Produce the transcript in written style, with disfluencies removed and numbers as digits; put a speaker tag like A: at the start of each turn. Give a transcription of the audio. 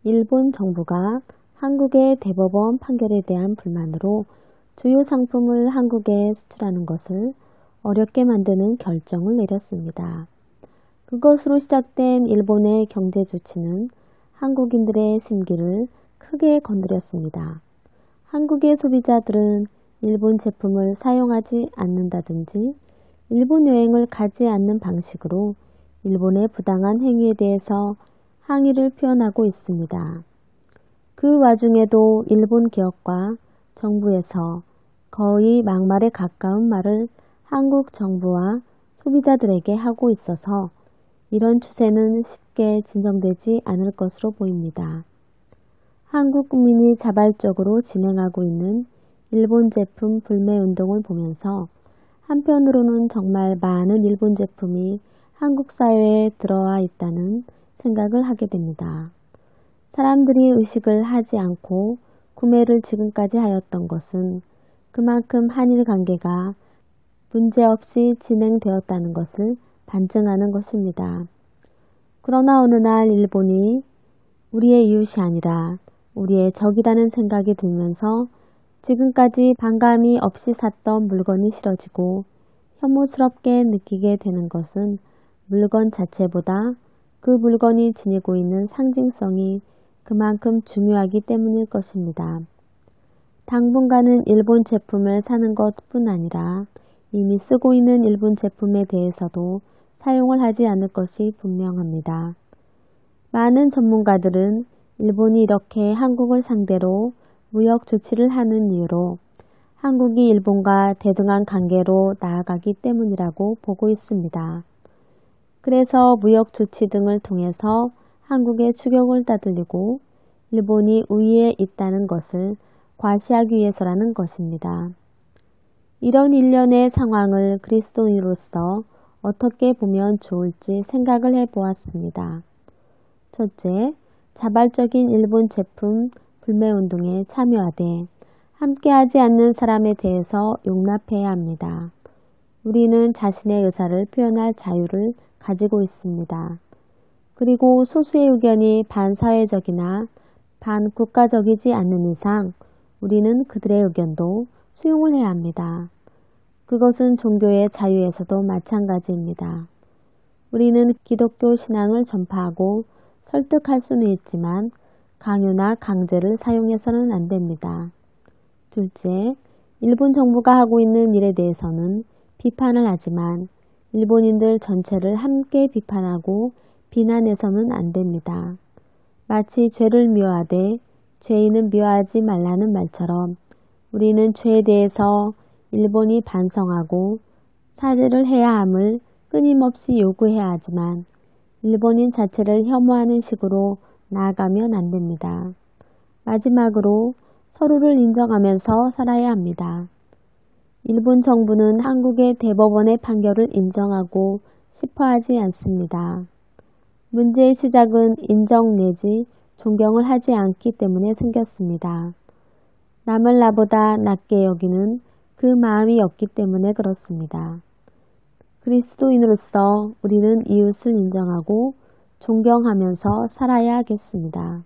A: 일본 정부가 한국의 대법원 판결에 대한 불만으로 주요 상품을 한국에 수출하는 것을 어렵게 만드는 결정을 내렸습니다. 그것으로 시작된 일본의 경제 조치는 한국인들의 심기를 크게 건드렸습니다. 한국의 소비자들은 일본 제품을 사용하지 않는다든지 일본 여행을 가지 않는 방식으로 일본의 부당한 행위에 대해서 항의를 표현하고 있습니다. 그 와중에도 일본 기업과 정부에서 거의 막말에 가까운 말을 한국 정부와 소비자들에게 하고 있어서 이런 추세는 쉽게 진정되지 않을 것으로 보입니다. 한국 국민이 자발적으로 진행하고 있는 일본 제품 불매 운동을 보면서 한편으로는 정말 많은 일본 제품이 한국 사회에 들어와 있다는 생각을 하게 됩니다. 사람들이 의식을 하지 않고 구매를 지금까지 하였던 것은 그만큼 한일 관계가 문제없이 진행되었다는 것을 반증하는 것입니다. 그러나 어느 날 일본이 우리의 이웃이 아니라 우리의 적이라는 생각이 들면서 지금까지 반감이 없이 샀던 물건이 싫어지고 혐오스럽게 느끼게 되는 것은 물건 자체보다 그 물건이 지니고 있는 상징성이 그만큼 중요하기 때문일 것입니다. 당분간은 일본 제품을 사는 것뿐 아니라 이미 쓰고 있는 일본 제품에 대해서도 사용을 하지 않을 것이 분명합니다. 많은 전문가들은 일본이 이렇게 한국을 상대로 무역 조치를 하는 이유로 한국이 일본과 대등한 관계로 나아가기 때문이라고 보고 있습니다. 그래서 무역 조치 등을 통해서 한국의 추격을 따돌리고 일본이 우위에 있다는 것을 과시하기 위해서라는 것입니다. 이런 일련의 상황을 그리스도인으로서 어떻게 보면 좋을지 생각을 해보았습니다. 첫째, 자발적인 일본 제품 불매운동에 참여하되 함께하지 않는 사람에 대해서 용납해야 합니다. 우리는 자신의 의사를 표현할 자유를 가지고 있습니다. 그리고 소수의 의견이 반사회적이나 반국가적이지 않는 이상 우리는 그들의 의견도 수용을 해야 합니다. 그것은 종교의 자유에서도 마찬가지입니다. 우리는 기독교 신앙을 전파하고 설득할 수는 있지만 강요나 강제를 사용해서는 안 됩니다. 둘째, 일본 정부가 하고 있는 일에 대해서는 비판을 하지만 일본인들 전체를 함께 비판하고 비난해서는 안 됩니다. 마치 죄를 미워하되 죄인은 미워하지 말라는 말처럼 우리는 죄에 대해서 일본이 반성하고 사죄를 해야 함을 끊임없이 요구해야 하지만 일본인 자체를 혐오하는 식으로 나아가면 안 됩니다. 마지막으로 서로를 인정하면서 살아야 합니다. 일본 정부는 한국의 대법원의 판결을 인정하고 싶어 하지 않습니다. 문제의 시작은 인정 내지 존경을 하지 않기 때문에 생겼습니다. 남을 나보다 낮게 여기는 그 마음이 없기 때문에 그렇습니다. 그리스도인으로서 우리는 이웃을 인정하고 존경하면서 살아야 하겠습니다.